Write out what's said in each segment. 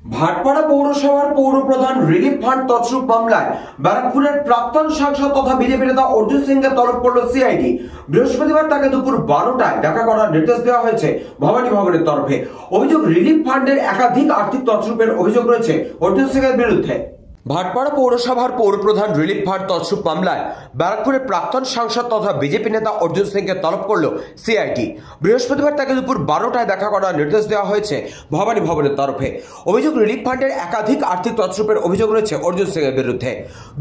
ভাটপাড়া পৌরসভার পৌরপ্রধান relief fund তছরূপ মামলায় ব্যারাকপুরের প্রাক্তন সাংসদ তথা বিজেপি নেতা অর্জুন সিংকে তলব করল সিআইডি। বৃহস্পতিবার তাকে দুপুর 12টায় দেখা করার নির্দেশ দেওয়া হয়েছে ভবানী ভবনের তরফে। অভিযোগ, রিলিফ ফান্ডের একাধিক আর্থিক তছরূপের অভিযোগ রয়েছে অর্জুন সিংয়ের বিরুদ্ধে। ভাটপাড়া পৌরসভার পৌরপ্রধান রিলিফ ফান্ড তছরূপ মামলায় ব্যারাকপুরের প্রাক্তন সাংসদ তথা বিজেপি নেতা অর্জুন সিংকে তলব করল সিআইডি। বৃহস্পতিবার তাকে দুপুর 12টায় দেখা করার নির্দেশ দেওয়া হয়েছে ভবানী ভবনের তরফে। অভিযোগ, রিলিফ ফান্ডের একাধিক আর্থিক তছরূপের অভিযোগ রয়েছে অর্জুন সিংয়ের বিরুদ্ধে।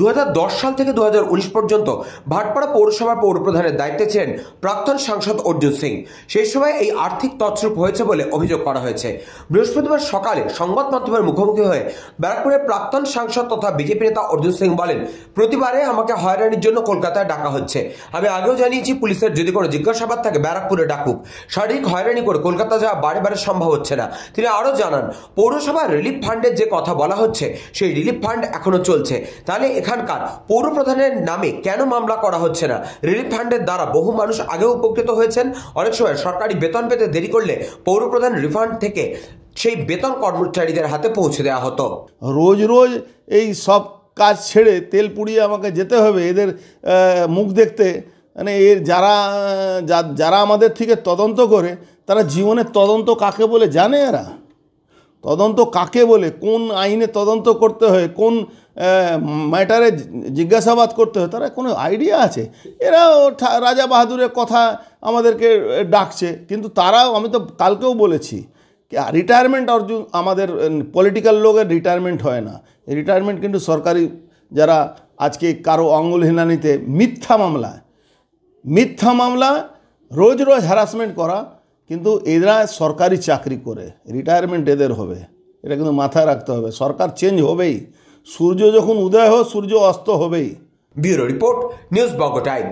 2010 সাল থেকে 2019 পর্যন্ত ভাটপাড়া পৌরসভার পৌরপ্রধানের দায়িত্বে ছিলেন প্রাক্তন সাংসদ অর্জুন সিং। সেই সময় এই আর্থিক তছরূপ হয়েছে বলে অভিযোগ করা হয়েছে। বৃহস্পতিবার সকালে সংবাদ মাধ্যমের মুখোমুখি হয়ে ব্যারাকপুরের প্রাক্তন সাংসদ তথা বিজেপি নেতা অর্জুন সিং বলেন, প্রতিবারে আমাকে হয়রানির জন্য কলকাতায় ডাকা হচ্ছে। আমি আগেও জানিয়েছি, পুলিশের যদি কোনো জিজ্ঞাসাবাদ থাকে ব্যারাকপুরে ডাকুক। শারীরিক হয়রানি করে কলকাতা যাওয়া বারে বারে সম্ভব হচ্ছে না। তিনি আরও জানান, পৌরসভার রিলিফ ফান্ডের যে কথা বলা হচ্ছে সেই রিলিফ ফান্ড এখনো চলছে। তাহলে এখানকার পৌরপ্রধানের নামে কেন মামলা করা হচ্ছে না? রিলিফ ফান্ডের দ্বারা বহু মানুষ আগেও উপকৃত হয়েছেন। অনেক সময় সরকারি বেতন পেতে দেরি করলে পৌরপ্রধান রিফান্ড থেকে সেই বেতন কর্মচারীদের হাতে পৌঁছে দেওয়া হতো। রোজ রোজ এই সব কাজ ছেড়ে তেল পুড়িয়ে আমাকে যেতে হবে এদের মুখ দেখতে। মানে এর যারা আমাদের থেকে তদন্ত করে তারা জীবনের তদন্ত কাকে বলে জানে? এরা তদন্ত কাকে বলে, কোন আইনে তদন্ত করতে হয়, কোন ম্যাটারে জিজ্ঞাসাবাদ করতে হয়, তারা কোনো আইডিয়া আছে? এরা রাজা বাহাদুরের কথা আমাদেরকে ডাকছে, কিন্তু তারাও, আমি তো কালকেও বলেছি, রিটায়ারমেন্ট অর্জুন আমাদের পলিটিক্যাল লোকের রিটায়ারমেন্ট হয় না। রিটায়ারমেন্ট কিন্তু সরকারি, যারা আজকে কারো আঙুল হেনানিতে মিথ্যা মামলা রোজ রোজ হ্যারাসমেন্ট করা, কিন্তু এরা সরকারি চাকরি করে রিটায়ারমেন্ট এদের হবে, এটা কিন্তু মাথায় রাখতে হবে। সরকার চেঞ্জ হবেই, সূর্য যখন উদয় হয় সূর্য অস্ত হবেই। ব্যুরো রিপোর্ট, নিউজ বঙ্গ টাইম।